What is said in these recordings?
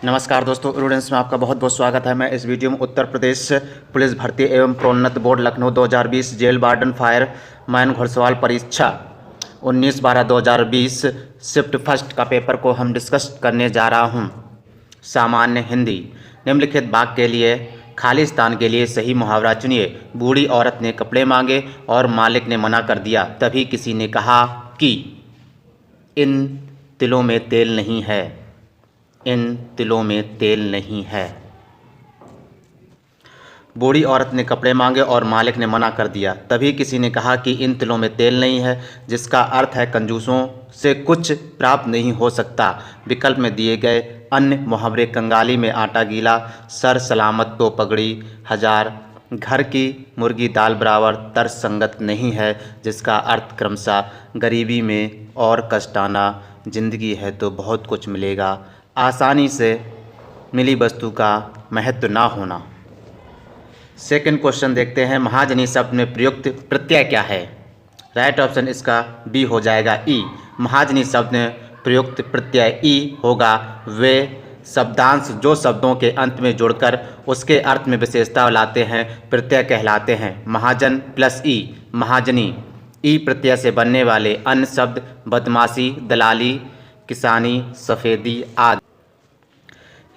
नमस्कार दोस्तों, स्टूडेंट्स में आपका बहुत बहुत स्वागत है। मैं इस वीडियो में उत्तर प्रदेश पुलिस भर्ती एवं प्रोन्नत board Lucknow 2020 jail warden fireman घुड़सवार परीक्षा 19/12/2020 शिफ्ट फर्स्ट का पेपर को हम डिस्कस करने जा रहा हूं। सामान्य हिंदी। निम्नलिखित वाक्य के लिए खाली स्थान के लिए सही मुहावरा चुनिए। बूढ़ी औरत ने कपड़े मांगे और मालिक ने मना कर दिया। तभी किसी ने कहा कि इन तिलों में तेल नहीं है। इन तिलों में तेल नहीं है। बूढ़ी औरत ने कपड़े मांगे और मालिक ने मना कर दिया। तभी किसी ने कहा कि इन तिलों में तेल नहीं है, जिसका अर्थ है कंजूसों से कुछ प्राप्त नहीं हो सकता। विकल्प में दिए गए अन्य मुहावरे कंगाली में आटा गीला, सर सलामत तो पगड़ी हजार, घर की मुर्गी दाल बराबर तर्क संगत नहीं है, जिसका अर्थ क्रमशः गरीबी में और कष्टाना जिंदगी है तो बहुत कुछ मिलेगा, आसानी से मिली वस्तु का महत्व ना होना। सेकंड क्वेश्चन देखते हैं। महाजनी शब्द में प्रयुक्त प्रत्यय क्या है? राइट ऑप्शन इसका बी हो जाएगा ई। महाजनी शब्द में प्रयुक्त प्रत्यय ई होगा। वे शब्दांश जो शब्दों के अंत में जुड़कर उसके अर्थ में विशेषता लाते हैं प्रत्यय कहलाते हैं। महाजन प्लस ई महाजनी। ई प्रत्यय से बनने वाले अन्य शब्द बदमाशी, दलाली, किसानी, सफ़ेदी आदि।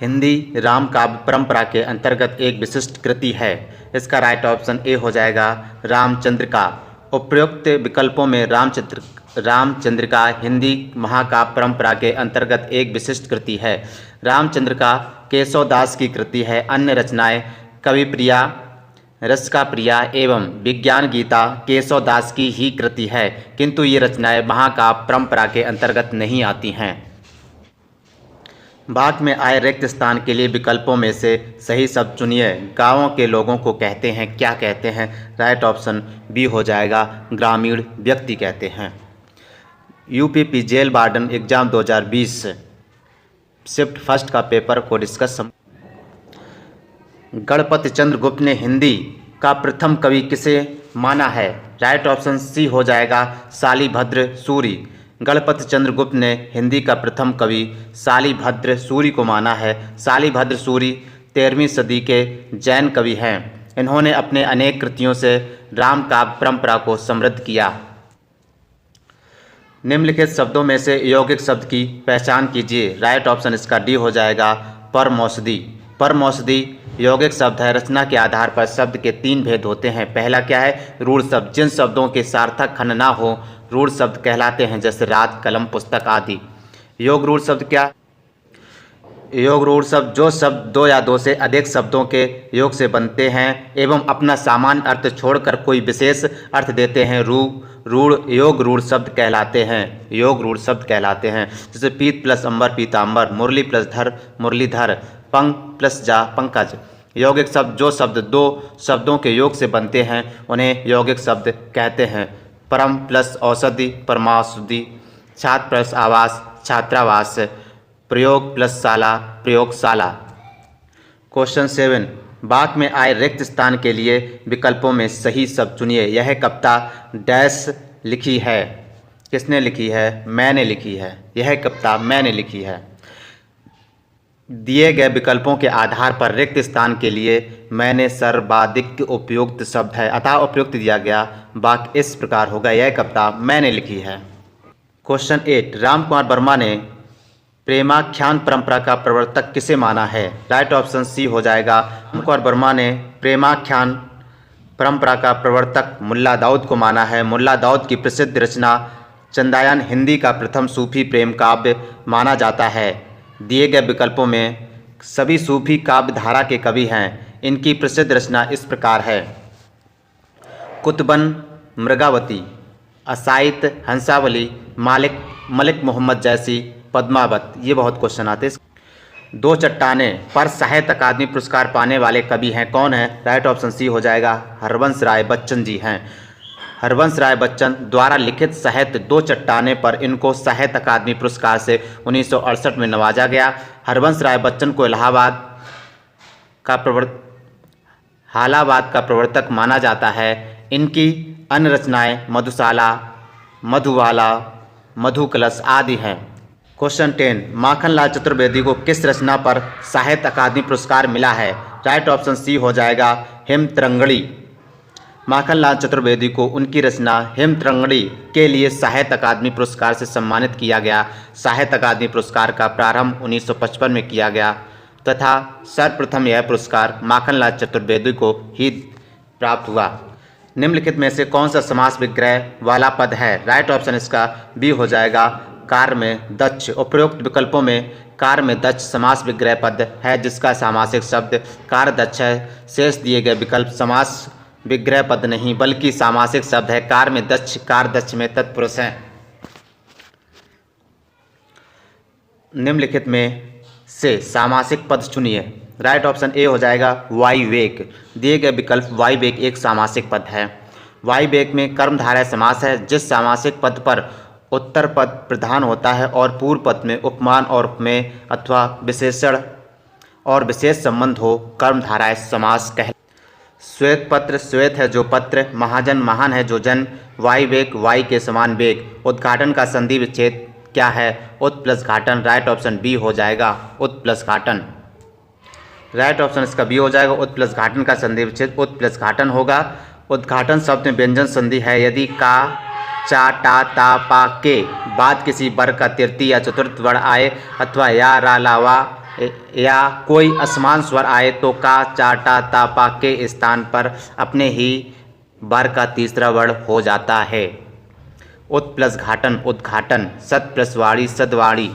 हिंदी राम काव्य परंपरा के अंतर्गत एक विशिष्ट कृति है। इसका राइट ऑप्शन ए हो जाएगा रामचंद्रिका। उपयुक्त विकल्पों में रामचंद्रिका हिंदी महाकाव्य परंपरा के अंतर्गत एक विशिष्ट कृति है। रामचंद्रिका केशवदास की कृति है। अन्य रचनाएं कविप्रिया, रसिका प्रिया एवं विज्ञान गीता केशवदास की ही कृति है, किंतु ये रचनाएं महाकाव्य परंपरा के अंतर्गत नहीं आती हैं। वाक्य में आए रिक्त स्थान के लिए विकल्पों में से सही शब्द चुनिए। गांवों के लोगों को कहते हैं क्या कहते हैं? राइट ऑप्शन बी हो जाएगा ग्रामीण व्यक्ति कहते हैं। UPP jail warden exam 2020 shift first का पेपर को डिस्कस। गणपति चंद्रगुप्त ने हिंदी का प्रथम कवि किसे माना है? राइट ऑप्शन सी हो जाएगा शालिभद्र सूरि। गणपति चंद्रगुप्त ने हिंदी का प्रथम कवि शालिभद्र सूरि को माना है। शालिभद्र सूरि 13वीं सदी के जैन कवि हैं। इन्होंने अपने अनेक कृतियों से राम काव्य परंपरा को समृद्ध किया। निम्नलिखित शब्दों में से यौगिक शब्द की पहचान कीजिए। राइट ऑप्शन इसका डी हो जाएगा परमौषधि। परमौषधि यौगिक शब्द है। रचना के आधार पर शब्द के 3 भेद होते हैं। पहला क्या है? रूढ़ शब्द। जिन शब्दों के सार्थक खंड ना हो रूढ़ शब्द कहलाते हैं, जैसे रात, कलम, पुस्तक आदि। योग रूढ़ शब्द क्या? योग रूढ़ शब्द जो शब्द 2 या 2 से अधिक शब्दों के योग से बनते हैं एवं अपना सामान्य अर्थ छोड़कर कोई विशेष अर्थ देते हैं, योग रूढ़ शब्द कहलाते हैं। योग रूढ़ शब्द कहलाते हैं। जैसे पीत प्लस अंबर पीतांबर, मुरली प्लस धर मुरलीधर, पंख प्लस जा पंकज। यौगिक शब्द जो शब्द 2 शब्दों के योग से बनते हैं उन्हें यौगिक शब्द कहते हैं। परम प्लस औषधि परमाशुद्धि, छात्र प्लस आवास छात्रावास, प्रयोग प्लस शाला प्रयोगशाला। क्वेश्चन 7। वाक्य में आए रिक्त स्थान के लिए विकल्पों में सही शब्द चुनिए। यह कविता डैश लिखी है। किसने लिखी है? मैंने लिखी है। यह कविता मैंने लिखी है। दिए गए विकल्पों के आधार पर रिक्त स्थान के लिए मैंने सर्वाधिक उपयुक्त शब्द है, अतः उपयुक्त दिया गया वाक्य इस प्रकार होगा। यह कविता मैंने लिखी है। क्वेश्चन 8। रामकुमार वर्मा ने प्रेमाख्यान परंपरा का प्रवर्तक किसे माना है? राइट ऑप्शन सी हो जाएगा। रामकुमार वर्मा ने प्रेमाख्यान परंपरा का प्रवर्तक मुल्ला दाऊद को माना है। मुल्ला दाऊद की प्रसिद्ध रचना चंदायन हिंदी का प्रथम सूफी प्रेम काव्य माना जाता है। दिए गए विकल्पों में सभी सूफी काव्य धारा के कवि हैं। इनकी प्रसिद्ध रचना इस प्रकार है। कुतुबन मृगावती, असाइत हंसावली, मलिक मोहम्मद जैसी पद्मावत। ये बहुत क्वेश्चन आते हैं। 2 चट्टानें पर साहित्य अकादमी पुरस्कार पाने वाले कवि हैं। कौन है? राइट ऑप्शन सी हो जाएगा हरवंश राय बच्चन जी हैं। हरवंश राय बच्चन द्वारा लिखित साहित्य 2 चट्टानें पर इनको साहित्य अकादमी पुरस्कार से 1968 में नवाजा गया। हरवंश राय बच्चन को हालावाद का प्रवर्तक माना जाता है। इनकी अन्य रचनाएं मधुशाला, मधुबाला, मधुकलश आदि हैं। क्वेश्चन 10, माखनलाल चतुर्वेदी को किस रचना पर साहित्य अकादमी पुरस्कार मिला है? राइट ऑप्शन सी हो जाएगा हेमतरंगड़ी। माखनलाल चतुर्वेदी को उनकी रचना हेमतरंगड़ी के लिए साहित्य अकादमी पुरस्कार से सम्मानित किया गया। साहित्य अकादमी पुरस्कार का प्रारंभ 1955 में किया गया तथा सर्वप्रथम यह पुरस्कार माखनलाल चतुर्वेदी को ही प्राप्त हुआ। निम्नलिखित में से कौन सा समास विग्रह वाला पद है? राइट ऑप्शन इसका बी हो जाएगा कार्य में दक्ष। उपरोक्त विकल्पों में कार्य में दक्ष समास विग्रह पद है जिसका सामासिक शब्द कार्य दक्ष है। शेष दिए गए विकल्प समास विग्रह पद नहीं बल्कि सामासिक शब्द है। कार्य में दक्ष, कार्य दक्ष में तत्पुरुष है। निम्नलिखित में से सामासिक पद चुनिए। राइट ऑप्शन ए हो जाएगा वायुवेग। दिए गए विकल्प वायुवेग एक सामासिक पद है। वायुवेग में कर्मधारय समास है। जिस सामासिक पद पर उत्तर पद प्रधान होता है और पूर्व पद में उपमान और उपमेय अथवा विशेषण और विशेष संबंध हो कर्मधारय समास कह। श्वेत पत्र श्वेत है जो पत्र, महाजन महान है जो जन, वायुवेग वायु के समान वेग। उद्घाटन का संधि विच्छेद क्या है? उत प्लस घाटन। राइट ऑप्शन बी हो जाएगा उत प्लस घाटन। राइट ऑप्शन इसका बी हो जाएगा उत प्लस घाटन का संधि विच्छेद उत प्लस घाटन होगा। उद्घाटन शब्द में व्यंजन संधि है यदि का, चा, टा, ता, पा के बाद किसी वर्ग का तृतीय या चतुर्थ वर्ण आए अथवा या, रा, ला, वा या कोई असमान स्वर आए तो का, चा, टा, ता, पा के स्थान पर अपने ही वर्ग का तीसरा वर्ण हो जाता है। उत प्लस घाटन उद्घाटन। सत प्लस वाणी सदवाणी।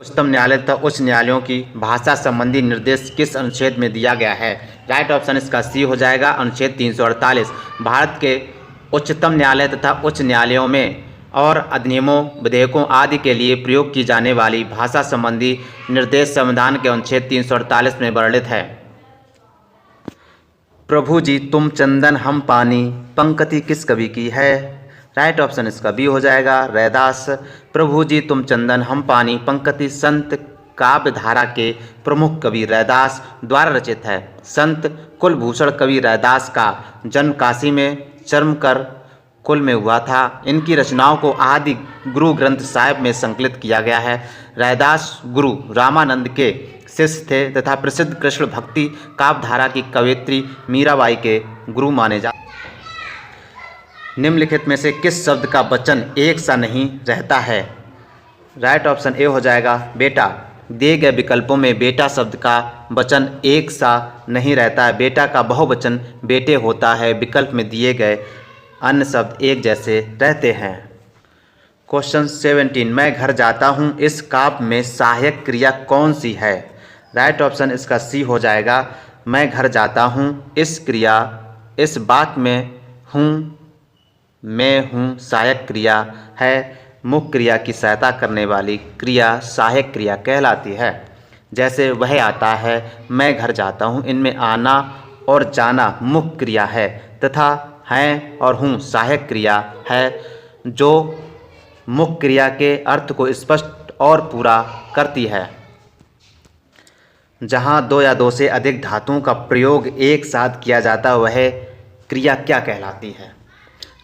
उच्चतम न्यायालय तथा उच्च न्यायालयों की भाषा संबंधी निर्देश किस अनुच्छेद में दिया गया है? राइट ऑप्शन इसका सी हो जाएगा अनुच्छेद 348। भारत के उच्चतम न्यायालय तथा उच्च न्यायालयों में और अधिनियमों विधेयकों आदि के लिए प्रयोग की जाने वाली भाषा संबंधी निर्देश संविधान के अनुच्छेद 348 में वर्णित है। प्रभु जी तुम चंदन हम पानी पंक्ति किस कवि की है? राइट ऑप्शन इसका बी हो जाएगा रैदास। प्रभु जी तुम चंदन हम पानी पंक्ति संत काव्य धारा के प्रमुख कवि रैदास द्वारा रचित है। संत कुलभूषण कवि रैदास का जन्म काशी में चर्मकर कुल में हुआ था। इनकी रचनाओं को आदि गुरु ग्रंथ साहिब में संकलित किया गया है। रैदास गुरु रामानंद के शिष्य थे तथा प्रसिद्ध कृष्ण भक्ति काव्य धारा की कवयित्री मीराबाई के गुरु माने जाते। निम्नलिखित में से किस शब्द का वचन एक सा नहीं रहता है? राइट ऑप्शन ए हो जाएगा बेटा। दिए गए विकल्पों में बेटा शब्द का वचन एक सा नहीं रहता है। बेटा का बहुवचन बेटे होता है। विकल्प में दिए गए अन्य शब्द एक जैसे रहते हैं। क्वेश्चन 17, मैं घर जाता हूँ इस काव्य में सहायक क्रिया कौन सी है? राइट ऑप्शन इसका सी हो जाएगा मैं घर जाता हूँ। इस क्रिया इस वाक्य में हूँ मैं हूँ सहायक क्रिया है। मुख्य क्रिया की सहायता करने वाली क्रिया सहायक क्रिया कहलाती है। जैसे वह आता है, मैं घर जाता हूँ, इनमें आना और जाना मुख्य क्रिया है तथा हैं और हूँ सहायक क्रिया है जो मुख्य क्रिया के अर्थ को स्पष्ट और पूरा करती है। जहाँ दो या दो से अधिक धातुओं का प्रयोग एक साथ किया जाता है वह क्रिया क्या कहलाती है?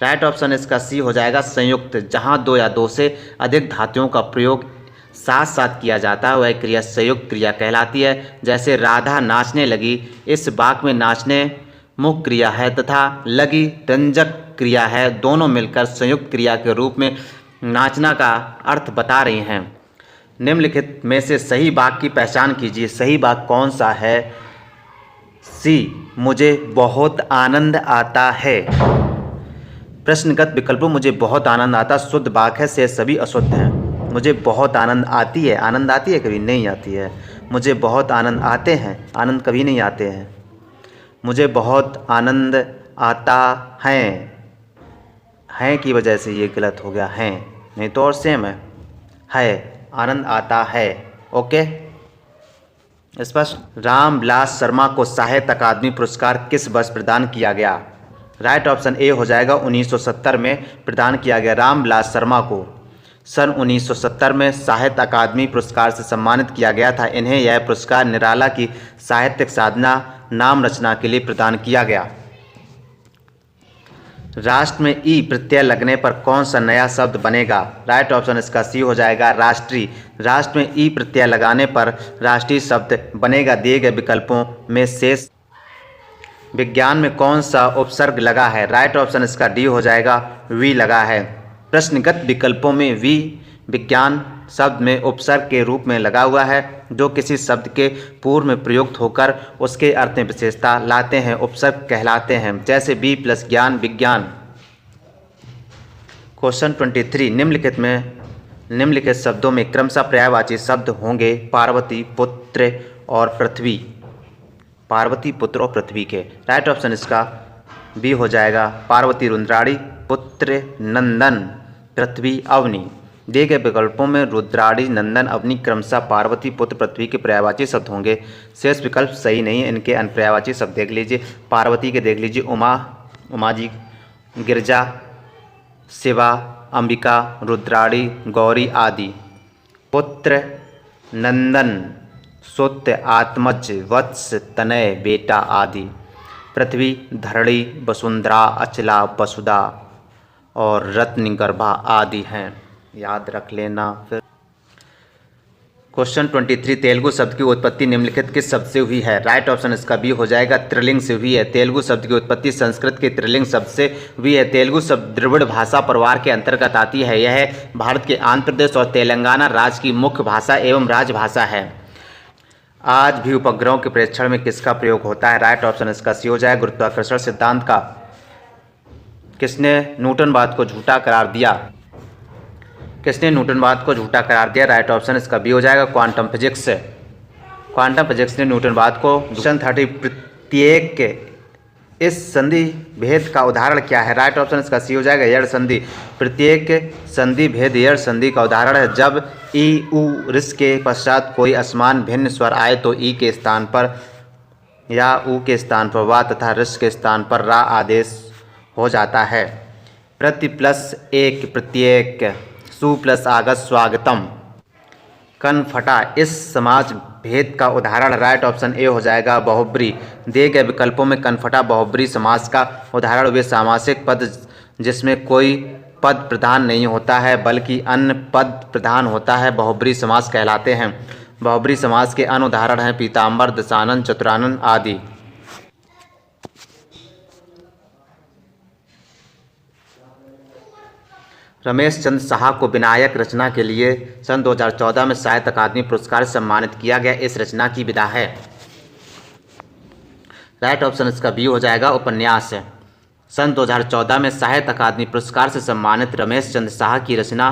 राइट ऑप्शन इसका सी हो जाएगा संयुक्त। जहाँ दो या दो से अधिक धातुओं का प्रयोग साथ साथ किया जाता है वह क्रिया संयुक्त क्रिया कहलाती है। जैसे राधा नाचने लगी, इस वाक्य में नाचने मुख्य क्रिया है तथा लगी रंजक क्रिया है। दोनों मिलकर संयुक्त क्रिया के रूप में नाचना का अर्थ बता रही हैं। निम्नलिखित में से सही वाक्य की पहचान कीजिए। सही वाक्य कौन सा है? सी, मुझे बहुत आनंद आता है। प्रश्नगत विकल्पों मुझे बहुत आनंद आता शुद्ध वाक्य है, से सभी अशुद्ध हैं। मुझे बहुत आनंद आती है, आनंद आती है कभी नहीं आती है। मुझे बहुत आनंद आते हैं, आनंद कभी नहीं आते हैं। मुझे बहुत आनंद आता हैं की वजह से ये गलत हो गया हैं, नहीं तो और सेम है आनंद आता है। ओके स्पष्ट। रामविलास शर्मा को साहित्य अकादमी पुरस्कार किस वर्ष प्रदान किया गया? राइट ऑप्शन ए हो जाएगा 1970 में प्रदान किया गया। रामविलास शर्मा को सन 1970 में साहित्य अकादमी पुरस्कार से सम्मानित किया गया था। इन्हें यह पुरस्कार निराला की साहित्यिक साधना नाम रचना के लिए प्रदान किया गया। राष्ट्र में ई प्रत्यय लगने पर कौन सा नया शब्द बनेगा? राइट ऑप्शन इसका सी हो जाएगा राष्ट्रीय। राष्ट्र में ई प्रत्यय लगाने पर राष्ट्रीय शब्द बनेगा। दिए गए विकल्पों में शेष विज्ञान में कौन सा उपसर्ग लगा है? राइट ऑप्शन इसका डी हो जाएगा वी लगा है। प्रश्नगत विकल्पों में वी विज्ञान शब्द में उपसर्ग के रूप में लगा हुआ है जो किसी शब्द के पूर्व में प्रयुक्त होकर उसके अर्थ में विशेषता लाते हैं, उपसर्ग कहलाते हैं। जैसे बी प्लस ज्ञान विज्ञान। क्वेश्चन 23 निम्नलिखित शब्दों में क्रमशः पर्यायवाची शब्द होंगे पार्वती, पुत्र और पृथ्वी। पार्वती, पुत्र और पृथ्वी के। राइट ऑप्शन इसका बी हो जाएगा पार्वती रुद्राणी, पुत्र नंदन, पृथ्वी अवनी। दिए गए विकल्पों में रुद्राणी, नंदन, अवनी क्रमशः पार्वती, पुत्र, पृथ्वी के पर्यायवाची शब्द होंगे। शेष विकल्प सही नहीं है, इनके अनपर्यायवाची शब्द देख लीजिए। पार्वती के देख लीजिए उमा जी, गिरजा, शिवा, अंबिका, रुद्राणी, गौरी आदि। पुत्र नंदन, सुत, आत्मज, वत्स, तनय, बेटा आदि। पृथ्वी धरणी, वसुंधरा, अचला, वसुधा और रत्नगर्भा आदि हैं, याद रख लेना। फिर क्वेश्चन 23 तेलुगु शब्द की उत्पत्ति निम्नलिखित किस शब्द से हुई है? राइट ऑप्शन इसका बी हो जाएगा त्रिलिंग से हुई है। तेलुगु शब्द की उत्पत्ति संस्कृत के त्रिलिंग शब्द से हुई है। तेलुगु शब्द द्रविड़ भाषा परिवार के अंतर्गत आती है। यह भारत के आंध्र प्रदेश और तेलंगाना राज्य की मुख्य भाषा एवं राजभाषा है। आज भी उपग्रहों के प्रेक्षण में किसका प्रयोग होता है? राइट ऑप्शन इसका सी हो जाएगा गुरुत्वाकर्षण सिद्धांत का। किसने न्यूटनवाद को झूठा करार दिया? किसने न्यूटनवाद को झूठा करार दिया? राइट ऑप्शन इसका बी हो जाएगा क्वांटम फिजिक्स। क्वांटम फिजिक्स ने न्यूटनवाद को 30 प्रत्येक इस संधि भेद का उदाहरण क्या है? राइट ऑप्शन इसका सी हो जाएगा यड़ संधि। प्रत्येक संधि भेद यड़ संधि का उदाहरण है। जब ई उ ऋष के पश्चात कोई असमान भिन्न स्वर आए तो ई के स्थान पर या उ के स्थान पर वा तथा ऋष के स्थान पर रा आदेश हो जाता है। प्रति प्लस एक प्रत्येक, सु प्लस आगत स्वागतम। कनफटा इस समाज भेद का उदाहरण? राइट ऑप्शन ए हो जाएगा बहुब्री। दिए गए विकल्पों में कनफटा बहुब्री समास का उदाहरण वे सामासिक पद जिसमें कोई पद प्रधान नहीं होता है बल्कि अन्य पद प्रधान होता है बहुब्री समास कहलाते हैं। बहुब्री समास के अन्य उदाहरण हैं पीताम्बर, दशानन, चतुरानन आदि। रमेश चंद्र साहा को विनायक रचना के लिए सन 2014 में साहित्य अकादमी पुरस्कार से सम्मानित किया गया। इस रचना की विधा है? राइट ऑप्शन इसका बी हो जाएगा उपन्यास। सन 2014 में साहित्य अकादमी पुरस्कार से सम्मानित रमेश चंद्र साहा की रचना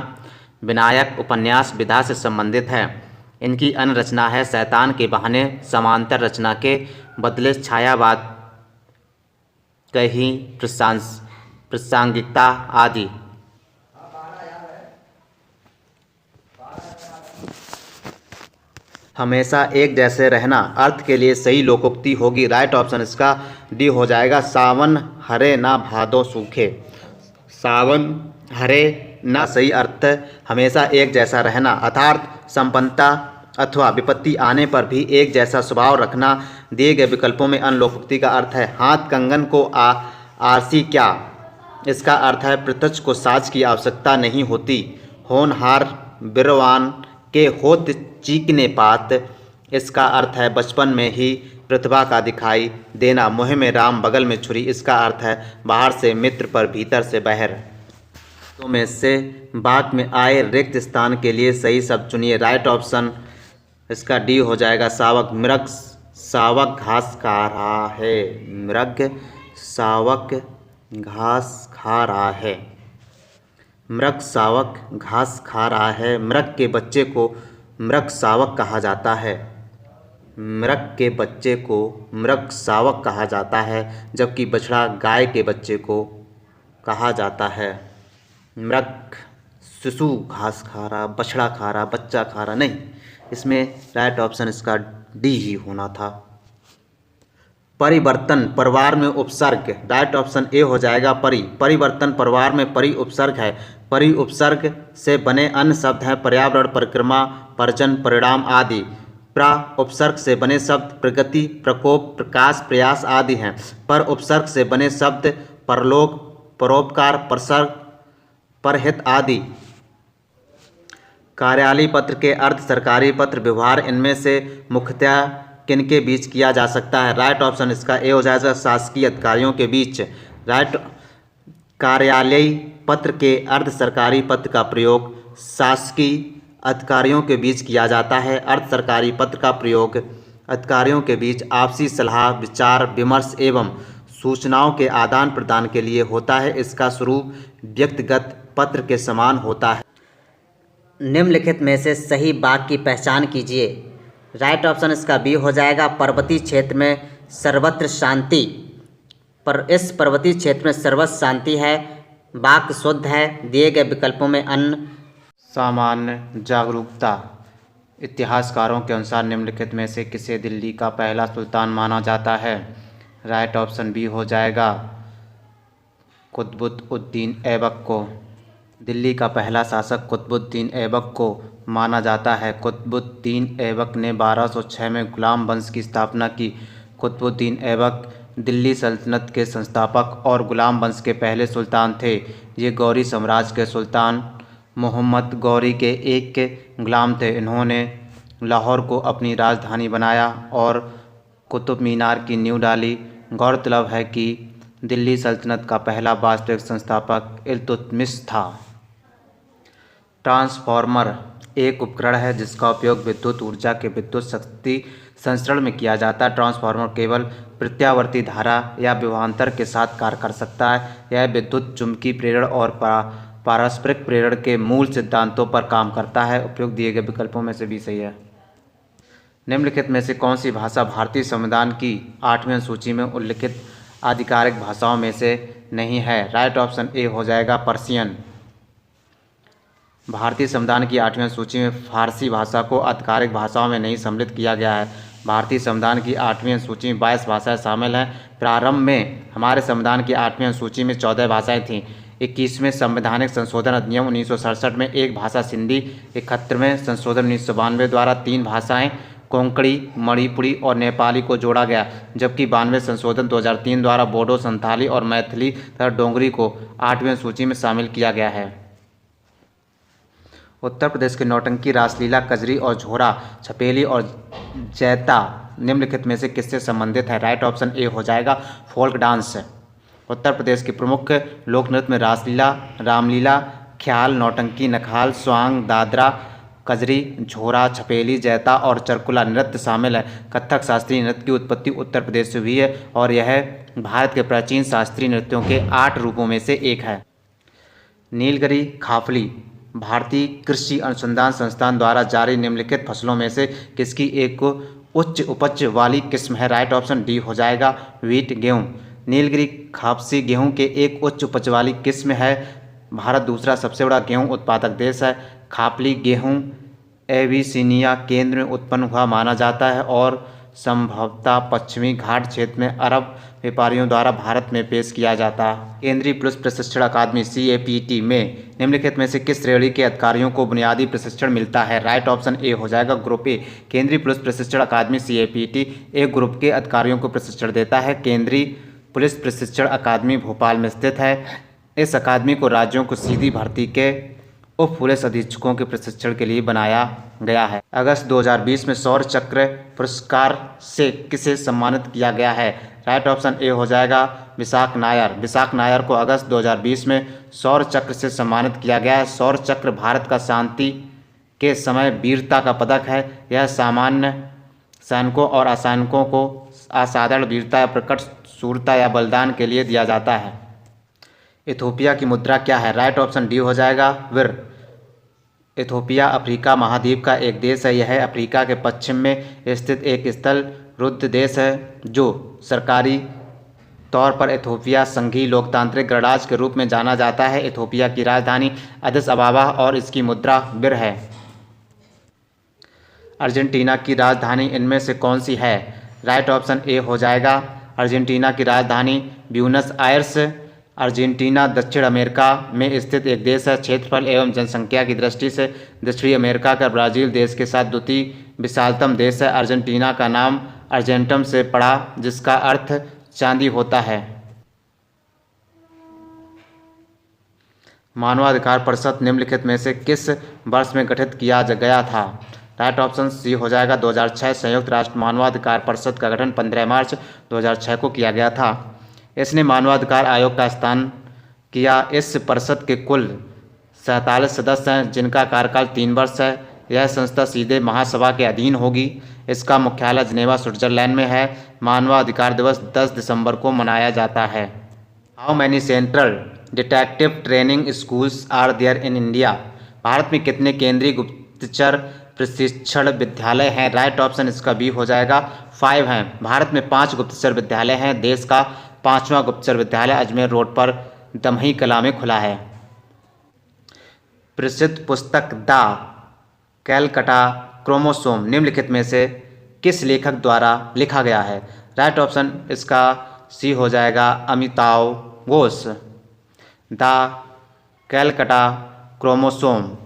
विनायक उपन्यास विधा से संबंधित है। इनकी अन्य रचना है शैतान के बहाने, समांतर रचना के बदले, छायावाद, कहीं प्रासंगिकता आदि। हमेशा एक जैसे रहना अर्थ के लिए सही लोकोक्ति होगी। राइट ऑप्शन इसका डी हो जाएगा सावन हरे ना भादो सूखे। सावन हरे ना सही अर्थ हमेशा एक जैसा रहना अर्थात संपन्नता अथवा विपत्ति आने पर भी एक जैसा स्वभाव रखना। दिए गए विकल्पों में अन्य लोकोक्ति का अर्थ है हाथ कंगन को आरसी क्या? इसका अर्थ है प्रत्यक्ष को साज की आवश्यकता नहीं होती। होनहार बिरवान के होत चीकने पात, इसका अर्थ है बचपन में ही प्रतिभा का दिखाई देना। मुँह में राम बगल में छुरी, इसका अर्थ है बाहर से मित्र पर भीतर से बहर। तो में से बात में आए रिक्त स्थान के लिए सही शब्द चुनिए। राइट ऑप्शन इसका डी हो जाएगा सावक। मृग सावक घास खा रहा है। मृग सावक घास खा रहा है। मृग सावक घास खा रहा है। मृग के बच्चे को मृग सावक कहा जाता है। मृग के बच्चे को मृग सावक कहा जाता है जबकि बछड़ा गाय के बच्चे को कहा जाता है। मृग शिशु घास खा रहा, बछड़ा खा रहा, बच्चा खा रहा, नहीं, इसमें राइट ऑप्शन इसका डी ही होना था। परिवर्तन परिवार में उपसर्ग? राइट ऑप्शन ए हो जाएगा परि। परिवर्तन परिवार में परि उपसर्ग है। परि उपसर्ग से बने अन्य शब्द हैं पर्यावरण, परिक्रमा, पर्जन, परिणाम आदि। प्रा उपसर्ग से बने शब्द प्रगति, प्रकोप, प्रकाश, प्रयास आदि हैं। पर उपसर्ग से बने शब्द परलोक, परोपकार, प्रसंग, परहित आदि। कार्यालयीय पत्र के अर्थ सरकारी पत्र व्यवहार इनमें से मुख्यतः किनके बीच किया जा सकता है? राइट ऑप्शन इसका ए हो जाएगा, शासकीय अधिकारियों के बीच। राइट, कार्यालयीय पत्र के अर्ध सरकारी पत्र का प्रयोग शासकीय अधिकारियों के बीच किया जाता है। अर्ध सरकारी पत्र का प्रयोग अधिकारियों के बीच आपसी सलाह, विचार विमर्श एवं सूचनाओं के आदान प्रदान के लिए होता है। इसका स्वरूप व्यक्तिगत पत्र के समान होता है। निम्नलिखित में से सही वाक्य की पहचान कीजिए। राइट ऑप्शन इसका बी हो जाएगा, पर्वतीय क्षेत्र में सर्वत्र शांति। पर इस पर्वतीय क्षेत्र में सर्वत्र शांति है। वाक्य शुद्ध है। दिए गए विकल्पों में अन्न सामान्य जागरूकता। इतिहासकारों के अनुसार निम्नलिखित में से किसे दिल्ली का पहला सुल्तान माना जाता है? राइट ऑप्शन बी हो जाएगा, कुतुबुद्दीन ऐबक को। दिल्ली का पहला शासक कुतुबुद्दीन ऐबक को माना जाता है। कुतुबुद्दीन ऐबक ने 1206 में गुलाम वंश की स्थापना की। कुतुबुद्दीन ऐबक दिल्ली सल्तनत के संस्थापक और गुलाम वंश के पहले सुल्तान थे। ये गौरी साम्राज्य के सुल्तान मोहम्मद गौरी के एक गुलाम थे। इन्होंने लाहौर को अपनी राजधानी बनाया और कुतुब मीनार की नींव डाली। गौरतलब है कि दिल्ली सल्तनत का पहला वास्तविक संस्थापक इल्तुतमिश था। ट्रांसफार्मर एक उपकरण है जिसका उपयोग विद्युत ऊर्जा के विद्युत शक्ति संचरण में किया जाता है। ट्रांसफार्मर केवल प्रत्यावर्ती धारा या विभवांतर के साथ कार्य कर सकता है। यह विद्युत चुंबकीय प्रेरण और पारस्परिक प्रेरण के मूल सिद्धांतों पर काम करता है। उपयोग दिए गए विकल्पों में से भी सही है। निम्नलिखित में से कौन सी भाषा भारतीय संविधान की 8वीं अनुसूची में उल्लिखित आधिकारिक भाषाओं में से नहीं है? राइट ऑप्शन ए हो जाएगा, पर्शियन। भारतीय संविधान की 8वीं अनुसूची में फारसी भाषा को आधिकारिक भाषाओं में नहीं सम्मिलित किया गया है। भारतीय संविधान की 8वीं अनुसूची में 22 भाषाएं शामिल हैं। प्रारंभ में हमारे संविधान की 8वीं अनुसूची में 14 भाषाएं थीं। 21वें संवैधानिक संशोधन अधिनियम 1967 में एक भाषा सिंधी, 71वें संशोधन 1992 द्वारा 3 भाषाएं कोंकणी, मणिपुरी और नेपाली को जोड़ा गया, जबकि 92वें संशोधन 2003 द्वारा बोडो, संथाली और मैथिली तथा डोगरी को 8वीं सूची में शामिल किया गया है। उत्तर प्रदेश के नौटंकी, रासलीला, कजरी और झोरा, छपेली और जैता निम्नलिखित में से किससे संबंधित है? राइट ऑप्शन ए हो जाएगा, फोल्क डांस। उत्तर प्रदेश के प्रमुख लोक नृत्य में रासलीला, रामलीला, ख्याल, नौटंकी, नखाल, स्वांग, दादरा, कजरी, झोरा, छपेली, जैता और चरकुला नृत्य शामिल है। कथक शास्त्रीय नृत्य की उत्पत्ति उत्तर प्रदेश से हुई है और यह भारत के प्राचीन शास्त्रीय नृत्यों के 8 रूपों में से एक है। नीलगिरी खाफली भारतीय कृषि अनुसंधान संस्थान द्वारा जारी निम्नलिखित फसलों में से किसकी एक उच्च उपज वाली किस्म है? राइट ऑप्शन डी हो जाएगा, व्हीट, गेहूँ। नीलगिरी खाफसी गेहूं के एक उच्च उपज वाली किस्म है। भारत दूसरा सबसे बड़ा गेहूं उत्पादक देश है। खापली गेहूं एबिसिनिया केंद्र में उत्पन्न हुआ माना जाता है और संभवतः पश्चिमी घाट क्षेत्र में अरब व्यापारियों द्वारा भारत में पेश किया जाता है। केंद्रीय पुलिस प्रशिक्षण अकादमी CAPT में निम्नलिखित में से किस श्रेणी के अधिकारियों को बुनियादी प्रशिक्षण मिलता है? राइट ऑप्शन ए हो जाएगा, ग्रुप ए। केंद्रीय पुलिस प्रशिक्षण अकादमी CAPT एक ग्रुप के अधिकारियों को प्रशिक्षण देता है। केंद्रीय पुलिस प्रशिक्षण अकादमी भोपाल में स्थित है। इस अकादमी को राज्यों को सीधी भर्ती के उप पुलिस अधीक्षकों के प्रशिक्षण के लिए बनाया गया है। अगस्त 2020 में शौर्य चक्र पुरस्कार से किसे सम्मानित किया गया है? राइट ऑप्शन ए हो जाएगा, विशाख नायर। विशाख नायर को अगस्त 2020 में शौर्य चक्र से सम्मानित किया गया है। शौर्य चक्र भारत का शांति के समय वीरता का पदक है। यह सामान्य सैनिकों और असैनिकों को असाधारण वीरता या प्रकट शूरता या बलिदान के लिए दिया जाता है। इथोपिया की मुद्रा क्या है? राइट ऑप्शन डी हो जाएगा, विर। इथोपिया अफ्रीका महाद्वीप का एक देश है। यह अफ्रीका के पश्चिम में स्थित एक स्थल रुद्ध देश है जो सरकारी तौर पर इथोपिया संघीय लोकतांत्रिक गणराज्य के रूप में जाना जाता है। इथोपिया की राजधानी अदिस अबाबा और इसकी मुद्रा बिर है। अर्जेंटीना की राजधानी इनमें से कौन सी है? राइट ऑप्शन ए हो जाएगा, अर्जेंटीना की राजधानी ब्यूनस आयर्स। अर्जेंटीना दक्षिण अमेरिका में स्थित एक देश है। क्षेत्रफल एवं जनसंख्या की दृष्टि से दक्षिणी अमेरिका का ब्राज़ील देश के साथ द्वितीय विशालतम देश है। अर्जेंटीना का नाम अर्जेंटम से पड़ा जिसका अर्थ चांदी होता है। मानवाधिकार परिषद निम्नलिखित में से किस वर्ष में गठित किया गया था? राइट ऑप्शन सी हो जाएगा 2006। संयुक्त राष्ट्र मानवाधिकार परिषद का गठन 15 मार्च 2006 को किया गया था। इसने मानवाधिकार आयोग का स्थान किया। इस परिषद के कुल 47 सदस्य हैं जिनका कार्यकाल 3 वर्ष है। यह संस्था सीधे महासभा के अधीन होगी। इसका मुख्यालय जिनेवा स्विट्जरलैंड में है। मानवाधिकार दिवस 10 दिसंबर को मनाया जाता है। How many central detective training schools are there in India? Bharat में कितने केंद्रीय गुप्तचर प्रशिक्षण विद्यालय हैं? राइट ऑप्शन इसका बी हो जाएगा 5 हैं। भारत में 5 गुप्तचर विद्यालय हैं। देश का 5वां गुप्तचर विद्यालय अजमेर रोड पर दमही कला में खुला है। प्रसिद्ध पुस्तक द कैलकटा क्रोमोसोम निम्नलिखित में से किस लेखक द्वारा लिखा गया है? राइट ऑप्शन इसका सी हो जाएगा अमिताव घोष। द कैलकटा क्रोमोसोम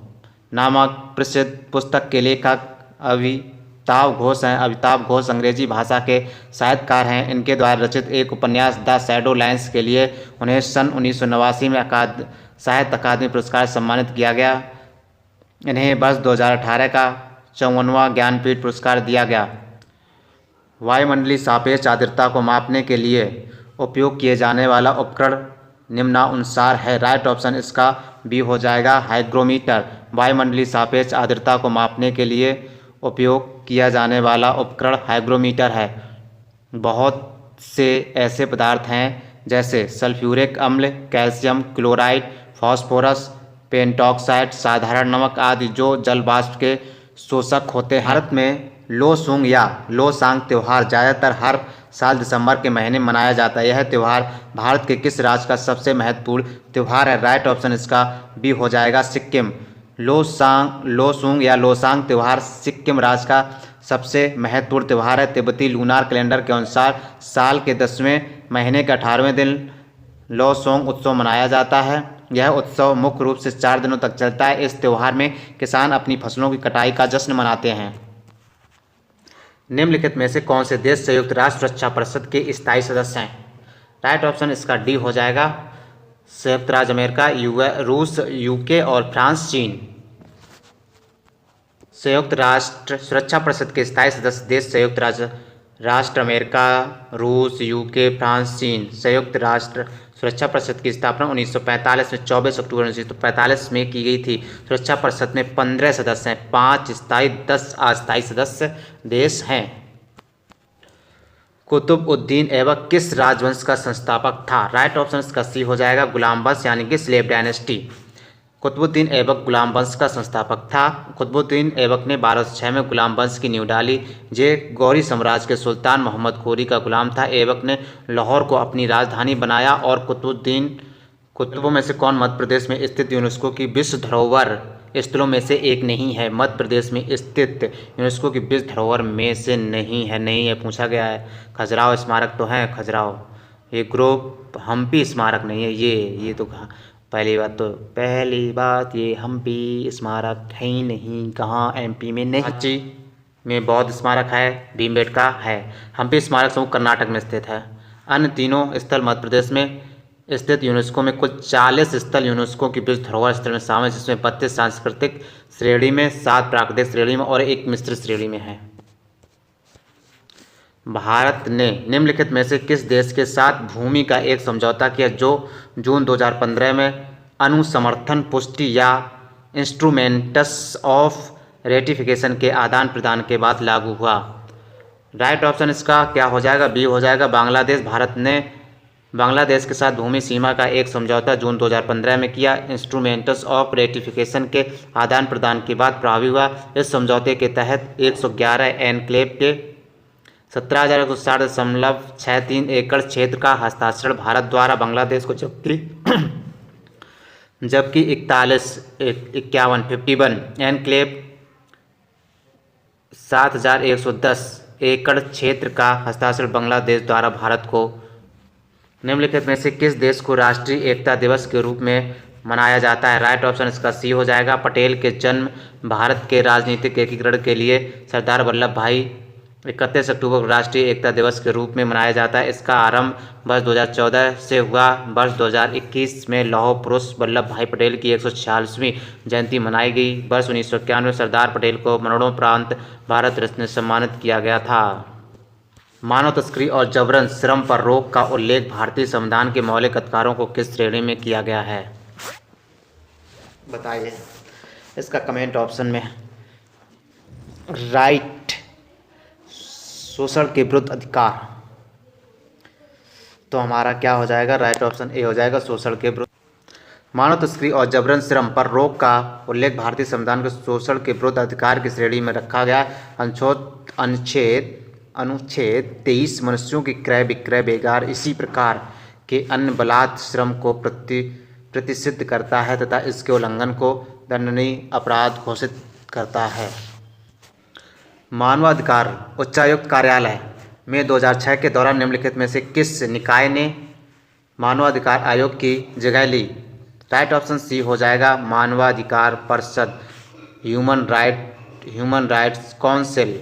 नामक प्रसिद्ध पुस्तक के लेखक अमिताव घोष हैं। अमिताव घोष अंग्रेजी भाषा के साहित्यकार हैं। इनके द्वारा रचित एक उपन्यास द शैडो लाइन्स के लिए उन्हें सन 1989 में साहित्य अकादमी पुरस्कार से सम्मानित किया गया। इन्हें वर्ष 2018 का 54वां ज्ञानपीठ पुरस्कार दिया गया। वायुमंडलीय सापेक्ष आर्द्रता को मापने के लिए उपयोग किए जाने वाला उपकरण निम्नानुसार है। राइट ऑप्शन इसका बी हो जाएगा हाइग्रोमीटर। वायुमंडलीय सापेक्ष आर्द्रता को मापने के लिए उपयोग किया जाने वाला उपकरण हाइग्रोमीटर है। बहुत से ऐसे पदार्थ हैं जैसे सल्फ्यूरिक अम्ल, कैल्शियम क्लोराइड, फास्फोरस, पेंटॉक्साइड, साधारण नमक आदि जो जल वाष्प के शोषक होते हैं। भारत में लोसूंग या लोसांग त्यौहार ज़्यादातर हर साल दिसंबर के महीने में मनाया जाता है। यह त्यौहार भारत के किस राज्य का सबसे महत्वपूर्ण त्यौहार है? राइट ऑप्शन इसका बी हो जाएगा सिक्किम। लोसूंग या लोसांग त्यौहार सिक्किम राज्य का सबसे महत्वपूर्ण त्यौहार है। तिब्बती लूनार कैलेंडर के अनुसार साल के 10वें महीने के 18वें दिन लोसोंग उत्सव मनाया जाता है। यह उत्सव मुख्य रूप से 4 दिनों तक चलता है। इस त्यौहार में किसान अपनी फसलों की कटाई का जश्न मनाते हैं। निम्नलिखित में से कौन से देश संयुक्त राष्ट्र सुरक्षा परिषद के स्थायी सदस्य हैं? राइट ऑप्शन इसका डी हो जाएगा संयुक्त राज्य अमेरिका, रूस, यूके और फ्रांस, चीन। संयुक्त राष्ट्र सुरक्षा परिषद के स्थायी सदस्य देश संयुक्त राष्ट्र अमेरिका, रूस, यूके, फ्रांस, चीन। संयुक्त राष्ट्र सुरक्षा परिषद की स्थापना 1945 में 24 अक्टूबर 1945 में की गई थी। सुरक्षा परिषद में 15 सदस्य हैं, 5 स्थायी 10 अस्थायी सदस्य देश हैं। कुतुबउद्दीन ऐबक किस राजवंश का संस्थापक था? राइट ऑप्शन इसका सी हो जाएगा गुलाम वंश यानी कि स्लेव डायनेस्टी। कुतुबउद्दीन ऐबक गुलाम वंश का संस्थापक था। कुतुबउद्दीन ऐबक ने 1206 में गुलाम वंश की नींव डाली। जे गौरी साम्राज्य के सुल्तान मोहम्मद घोरी का गुलाम था। ऐबक ने लाहौर को अपनी राजधानी बनाया। और कुतुबों में से कौन मध्य प्रदेश में स्थित यूनेस्को की विश्व धरोहर स्थलों में से एक नहीं है? मध्य प्रदेश में स्थित यूनेस्को की विश्व धरोहर में से नहीं है, पूछा गया है। खजुराहो स्मारक तो है, खजुराहो। ये ग्रुप हम्पी स्मारक नहीं है। ये तो पहली बात ये हम्पी स्मारक है ही नहीं। कहाँ? एमपी में नहीं। रांची में बौद्ध स्मारक है, भीमबेटका है। हम्पी स्मारक समूह कर्नाटक में स्थित है। अन्य तीनों स्थल मध्य प्रदेश में स्थित। यूनेस्को में कुल 40 स्थल यूनेस्को की विश्व धरोहर स्थल में शामिल है, जिसमें 32 सांस्कृतिक श्रेणी में, 7 प्राकृतिक श्रेणी में और 1 मिश्रित श्रेणी में है। भारत ने निम्नलिखित में से किस देश के साथ भूमि का एक समझौता किया जो जून 2015 में अनुसमर्थन पुष्टि या इंस्ट्रूमेंट्स ऑफ रेटिफिकेशन के आदान प्रदान के बाद लागू हुआ? राइट ऑप्शन इसका क्या हो जाएगा? बी हो जाएगा बांग्लादेश। भारत ने बांग्लादेश के साथ भूमि सीमा का एक समझौता जून 2015 में किया। इंस्ट्रूमेंट्स ऑफ रेटिफिकेशन के आदान प्रदान के बाद प्रभावी हुआ। इस समझौते के तहत 111 एनक्लेव के 17,160.63 एकड़ क्षेत्र का हस्तांतरण भारत द्वारा बांग्लादेश को जबकि 51 एनक्लेव 7,110 एकड़ क्षेत्र का हस्तांतरण बांग्लादेश द्वारा भारत को। निम्नलिखित में से किस देश को राष्ट्रीय एकता दिवस के रूप में मनाया जाता है? राइट ऑप्शन इसका सी हो जाएगा। पटेल के जन्म भारत के राजनीतिक एकीकरण के लिए सरदार वल्लभ भाई 31 अक्टूबर को राष्ट्रीय एकता दिवस के रूप में मनाया जाता है। इसका आरंभ वर्ष 2014 से हुआ। वर्ष 2021 में लौह पुरुष वल्लभ भाई पटेल की 146वीं जयंती मनाई गई। वर्ष 1991 में सरदार पटेल को मरणोपरांत भारत रत्न से सम्मानित किया गया था। मानव तस्करी और जबरन श्रम पर रोक का उल्लेख भारतीय संविधान के मौलिक अधिकारों को किस श्रेणी में किया गया है? बताइए। इसका कमेंट ऑप्शन में राइट, शोषण के विरुद्ध अधिकार। तो हमारा क्या हो जाएगा? राइट ऑप्शन ए हो जाएगा, शोषण के विरुद्ध। मानव तस्करी और जबरन श्रम पर रोक का उल्लेख भारतीय संविधान के शोषण के विरुद्ध अधिकार की श्रेणी में रखा गया। अनुच्छेद 23 मनुष्यों की क्रय विक्रय बेगार इसी प्रकार के अन्य बलात् श्रम को प्रतिषिद्ध करता है तथा इसके उल्लंघन को दंडनीय अपराध घोषित करता है। मानवाधिकार उच्चायुक्त कार्यालय में 2006 के दौरान निम्नलिखित में से किस निकाय ने मानवाधिकार आयोग की जगह ली? राइट ऑप्शन सी हो जाएगा, मानवाधिकार परिषद, ह्यूमन राइट्स काउंसिल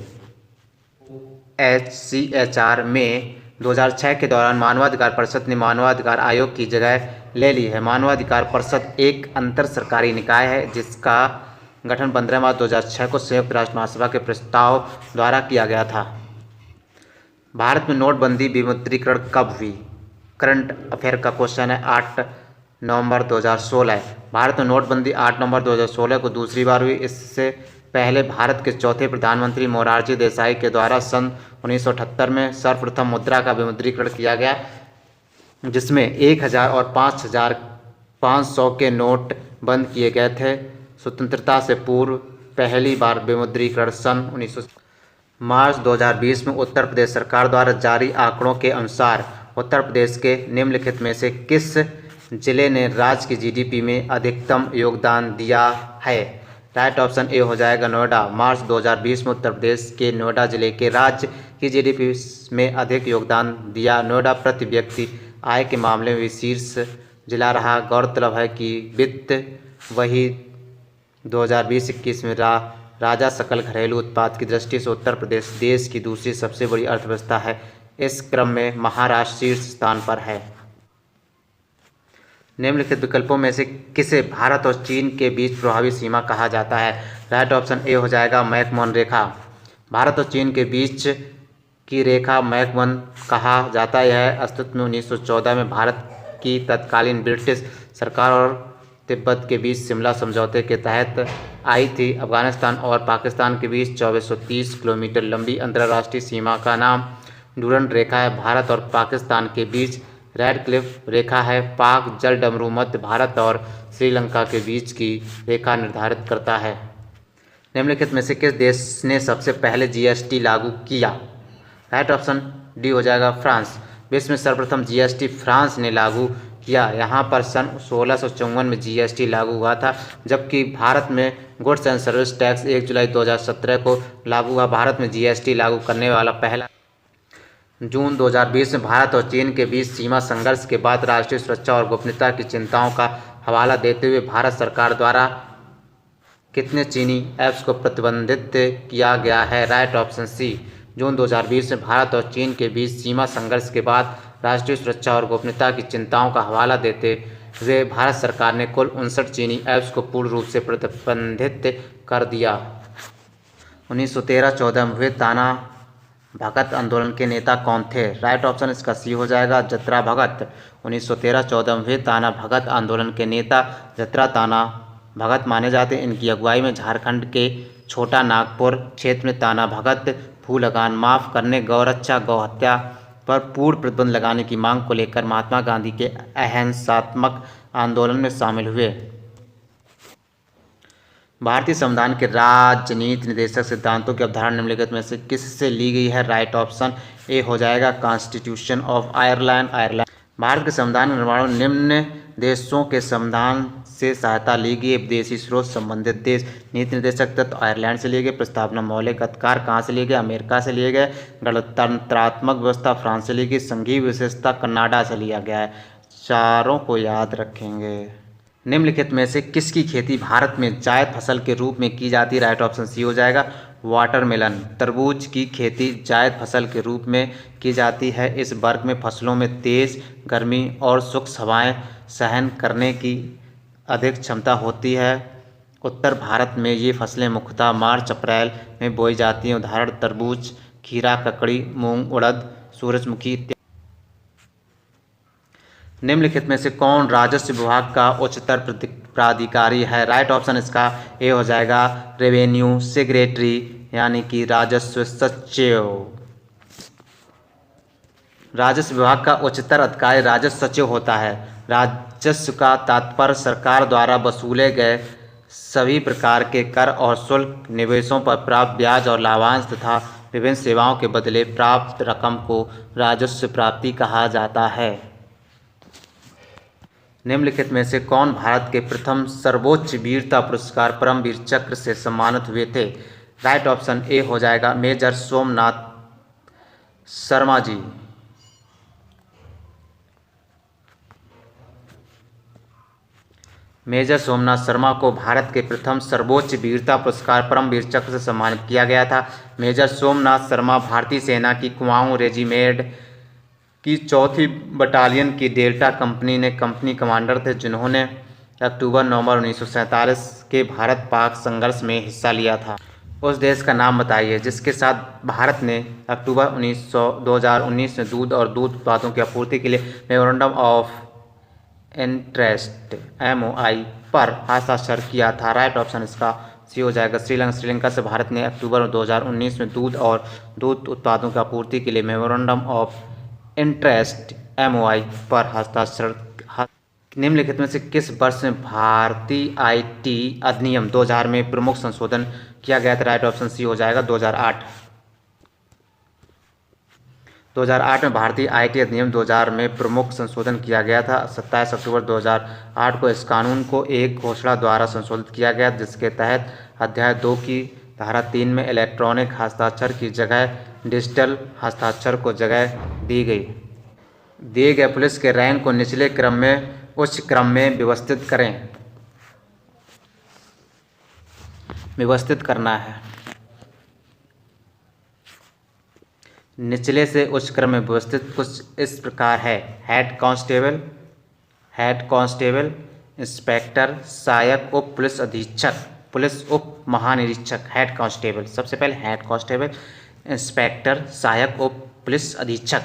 HCHR में 2006 के दौरान मानवाधिकार परिषद ने मानवाधिकार आयोग की जगह ले ली है। मानवाधिकार परिषद एक अंतर सरकारी निकाय है जिसका गठन 15 मार्च 2006 को संयुक्त राष्ट्र महासभा के प्रस्ताव द्वारा किया गया था। भारत में नोटबंदी विमुद्रीकरण कब हुई? करंट अफेयर का क्वेश्चन है। 8 नवंबर 2016। भारत में नोटबंदी 8 नवंबर 2016 को दूसरी बार हुई। इससे पहले भारत के चौथे प्रधानमंत्री मोरारजी देसाई के द्वारा सन 1978 में सर्वप्रथम मुद्रा का विमुद्रीकरण किया गया, जिसमें 1000 और 500 के नोट बंद किए गए थे। स्वतंत्रता से पूर्व पहली बार विमुद्रीकरण सन 1900। मार्च 2020 में उत्तर प्रदेश सरकार द्वारा जारी आंकड़ों के अनुसार उत्तर प्रदेश के निम्नलिखित में से किस जिले ने राज्य की GDP में अधिकतम योगदान दिया है? राइट ऑप्शन ए हो जाएगा, नोएडा। मार्च 2020 में उत्तर प्रदेश के नोएडा जिले के राज्य की GDP में अधिक योगदान दिया। नोएडा प्रति व्यक्ति आय के मामले में शीर्ष जिला रहा। गौरतलब है कि वित्त वही 2020-21 में राजा सकल घरेलू उत्पाद की दृष्टि से उत्तर प्रदेश देश की दूसरी सबसे बड़ी अर्थव्यवस्था है। इस क्रम में महाराष्ट्र शीर्ष स्थान पर है। निम्नलिखित विकल्पों में से किसे भारत और चीन के बीच प्रभावी सीमा कहा जाता है? राइट ऑप्शन ए हो जाएगा, मैकमोहन रेखा। भारत और चीन के बीच की रेखा मैकमोहन कहा जाता है। यह अस्तित्व में 1914 में भारत की तत्कालीन ब्रिटिश सरकार और तिब्बत के बीच शिमला समझौते के तहत आई थी। अफगानिस्तान और पाकिस्तान के बीच 2430 किलोमीटर लंबी अंतर्राष्ट्रीय सीमा का नाम डूरंड रेखा है। भारत और पाकिस्तान के बीच रेड क्लिफ रेखा है। पाक जलडमरू मध्य भारत और श्रीलंका के बीच की रेखा निर्धारित करता है। निम्नलिखित में से किस देश ने सबसे पहले GST लागू किया? राइट ऑप्शन डी हो जाएगा, फ्रांस। विश्व में सर्वप्रथम GST फ्रांस ने लागू किया। यहाँ पर सन 1654 में GST लागू हुआ था, जबकि भारत में गुड्स एंड सर्विस टैक्स 1 जुलाई 2017 को लागू हुआ। भारत में GST लागू करने वाला पहला। जून 2020 में भारत और चीन के बीच सीमा संघर्ष के बाद राष्ट्रीय सुरक्षा और गोपनीयता की चिंताओं का हवाला देते हुए भारत सरकार द्वारा कितने चीनी ऐप्स को प्रतिबंधित किया गया है? Right option C. जून 2020 में भारत और चीन के बीच सीमा संघर्ष के बाद राष्ट्रीय सुरक्षा और गोपनीयता की चिंताओं का हवाला देते हुए भारत सरकार ने कुल 59 चीनी ऐप्स को पूर्ण रूप से प्रतिबंधित कर दिया। 1913-14 में हुए ताना भगत आंदोलन के नेता कौन थे? राइट ऑप्शन इसका सी हो जाएगा, जत्रा भगत। 1913-14 में हुए ताना भगत आंदोलन के नेता जत्रा ताना भगत माने जाते हैं। इनकी अगुवाई में झारखंड के छोटा नागपुर क्षेत्र में ताना भगत भू लगान माफ़ करने, गौरक्षा, गौहत्या पर पूर्ण प्रतिबंध लगाने की मांग को लेकर महात्मा गांधी के अहिंसात्मक आंदोलन में शामिल हुए। भारतीय संविधान के राजनीति निर्देशक सिद्धांतों की अवधारणा निम्नलिखित में से किससे ली गई है? राइट ऑप्शन ए हो जाएगा, कॉन्स्टिट्यूशन ऑफ आयरलैंड। भारत के संविधान के निर्माण में निम्न देशों के संविधान से सहायता ली गई। विदेशी स्रोत संबंधित देश। नीति निर्देशक तत्व आयरलैंड से लिए गए। प्रस्तावना मौलिक अधिकार कहाँ से लिए गए? अमेरिका से लिए गए। गणतंत्रात्मक व्यवस्था फ्रांस से ली गई। संघीय विशेषता कनाडा से लिया गया है। चारों को याद रखेंगे। निम्नलिखित में से किसकी खेती भारत में जायद फसल के रूप में की जाती है? राइट ऑप्शन सी हो जाएगा, वाटरमेलन। तरबूज की खेती जायद फसल के रूप में की जाती है। इस वर्ग में फसलों में तेज़ गर्मी और शुष्क हवाएं सहन करने की अधिक क्षमता होती है। उत्तर भारत में ये फसलें मुख्यतः मार्च-अप्रैल में बोई जाती हैं। उदाहरण तरबूज, खीरा, ककड़ी, मूंग, उड़द, सूरजमुखी इत्यादि। निम्नलिखित में से कौन राजस्व विभाग का उच्चतर प्राधिकारी है? राइट ऑप्शन इसका ए हो जाएगा रेवेन्यू सेक्रेटरी यानी कि राजस्व सचिव। राजस्व विभाग का उच्चतर अधिकारी राजस्व सचिव होता है। राजस्व का तात्पर्य सरकार द्वारा वसूले गए सभी प्रकार के कर और शुल्क, निवेशों पर प्राप्त ब्याज और लाभांश तथा विभिन्न सेवाओं के बदले प्राप्त रकम को राजस्व प्राप्ति कहा जाता है। निम्नलिखित में से कौन भारत के प्रथम सर्वोच्च वीरता पुरस्कार परमवीर चक्र से सम्मानित हुए थे? राइट ऑप्शन ए हो जाएगा मेजर सोमनाथ शर्मा जी। मेजर सोमनाथ शर्मा को भारत के प्रथम सर्वोच्च वीरता पुरस्कार परमवीर चक्र से सम्मानित किया गया था। मेजर सोमनाथ शर्मा भारतीय सेना की कुमाऊं रेजिमेंट की 4वीं बटालियन की डेल्टा कंपनी ने कंपनी कमांडर थे, जिन्होंने अक्टूबर-नवंबर 1947 के भारत-पाक संघर्ष में हिस्सा लिया था। उस देश का नाम बताइए जिसके साथ भारत ने अक्टूबर 2019 में दूध और दूध उत्पादों की आपूर्ति के लिए मेमोरेंडम ऑफ इंटरेस्ट MOI पर हस्ताक्षर किया था। राइट ऑप्शन इसका सी हो जाएगा श्रीलंका। श्रीलंका से भारत ने अक्टूबर 2019 में दूध और दूध उत्पादों की आपूर्ति के लिए मेमोरेंडम ऑफ इंटरेस्ट MOI पर हस्ताक्षर। निम्नलिखित में से किस वर्ष में भारतीय IT अधिनियम 2000 में प्रमुख संशोधन किया गया था? राइट ऑप्शन सी हो जाएगा 2008। 2008 में भारतीय IT अधिनियम 2000 में प्रमुख संशोधन किया गया था। 27 अक्टूबर 2008 को इस कानून को एक घोषणा द्वारा संशोधित किया गया, जिसके तहत अध्याय 2 की धारा 3 में इलेक्ट्रॉनिक हस्ताक्षर की जगह डिजिटल हस्ताक्षर को जगह दी गई। दिए गए पुलिस के रैंक को निचले क्रम में उच्च क्रम में व्यवस्थित करना है। निचले से उच्च क्रम में व्यवस्थित कुछ इस प्रकार है। हेड कांस्टेबल, इंस्पेक्टर, सहायक उप पुलिस अधीक्षक, पुलिस उप महानिरीक्षक। हेड कांस्टेबल सबसे पहले हेड कांस्टेबल, इंस्पेक्टर, सहायक उप पुलिस अधीक्षक,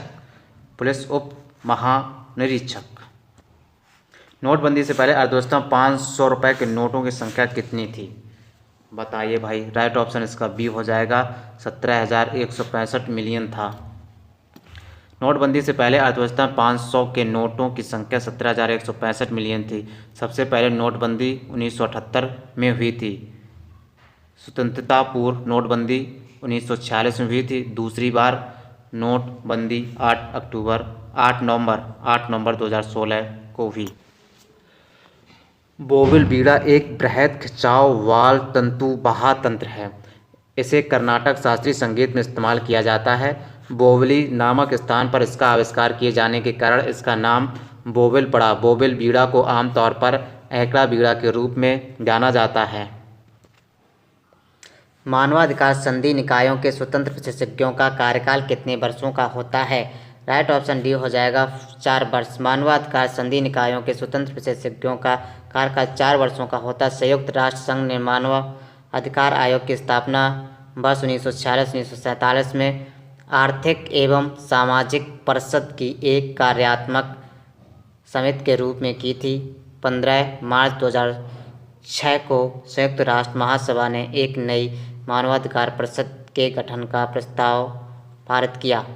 पुलिस उप महानिरीक्षक। नोटबंदी से पहले अर्थव्यवस्था में 500 रुपये के नोटों की संख्या कितनी थी? बताइए भाई। राइट ऑप्शन इसका बी हो जाएगा 17,165 मिलियन था। नोटबंदी से पहले अर्थव्यवस्था में 500 के नोटों की संख्या 17,165 मिलियन थी। सबसे पहले नोटबंदी 1978 में हुई थी। स्वतंत्रता पूर्व नोटबंदी 1946 में हुई थी। दूसरी बार नोटबंदी 8 नवंबर 2016 को हुई। बोविल बीड़ा एक बृहद खिंचाव वाल तंतु बहा तंत्र है। इसे कर्नाटक शास्त्रीय संगीत में इस्तेमाल किया जाता है। बोवली नामक स्थान पर इसका आविष्कार किए जाने के कारण इसका नाम बोविल पड़ा। बोविल बीड़ा को आमतौर पर ऐकड़ा बीड़ा के रूप में जाना जाता है। मानवाधिकार संधि निकायों के स्वतंत्र विशेषज्ञों का कार्यकाल कितने वर्षों का होता है? राइट ऑप्शन डी हो जाएगा 4 वर्ष। मानवाधिकार संधि निकायों के स्वतंत्र विशेषज्ञों का कार्यकाल 4 वर्षों का होता है। संयुक्त राष्ट्र संघ ने मानव अधिकार आयोग की स्थापना वर्ष 1946-1947 में आर्थिक एवं सामाजिक परिषद की एक कार्यात्मक समिति के रूप में की थी। 15 मार्च 2006 को संयुक्त राष्ट्र महासभा ने एक नई मानवाधिकार परिषद के गठन का प्रस्ताव पारित किया।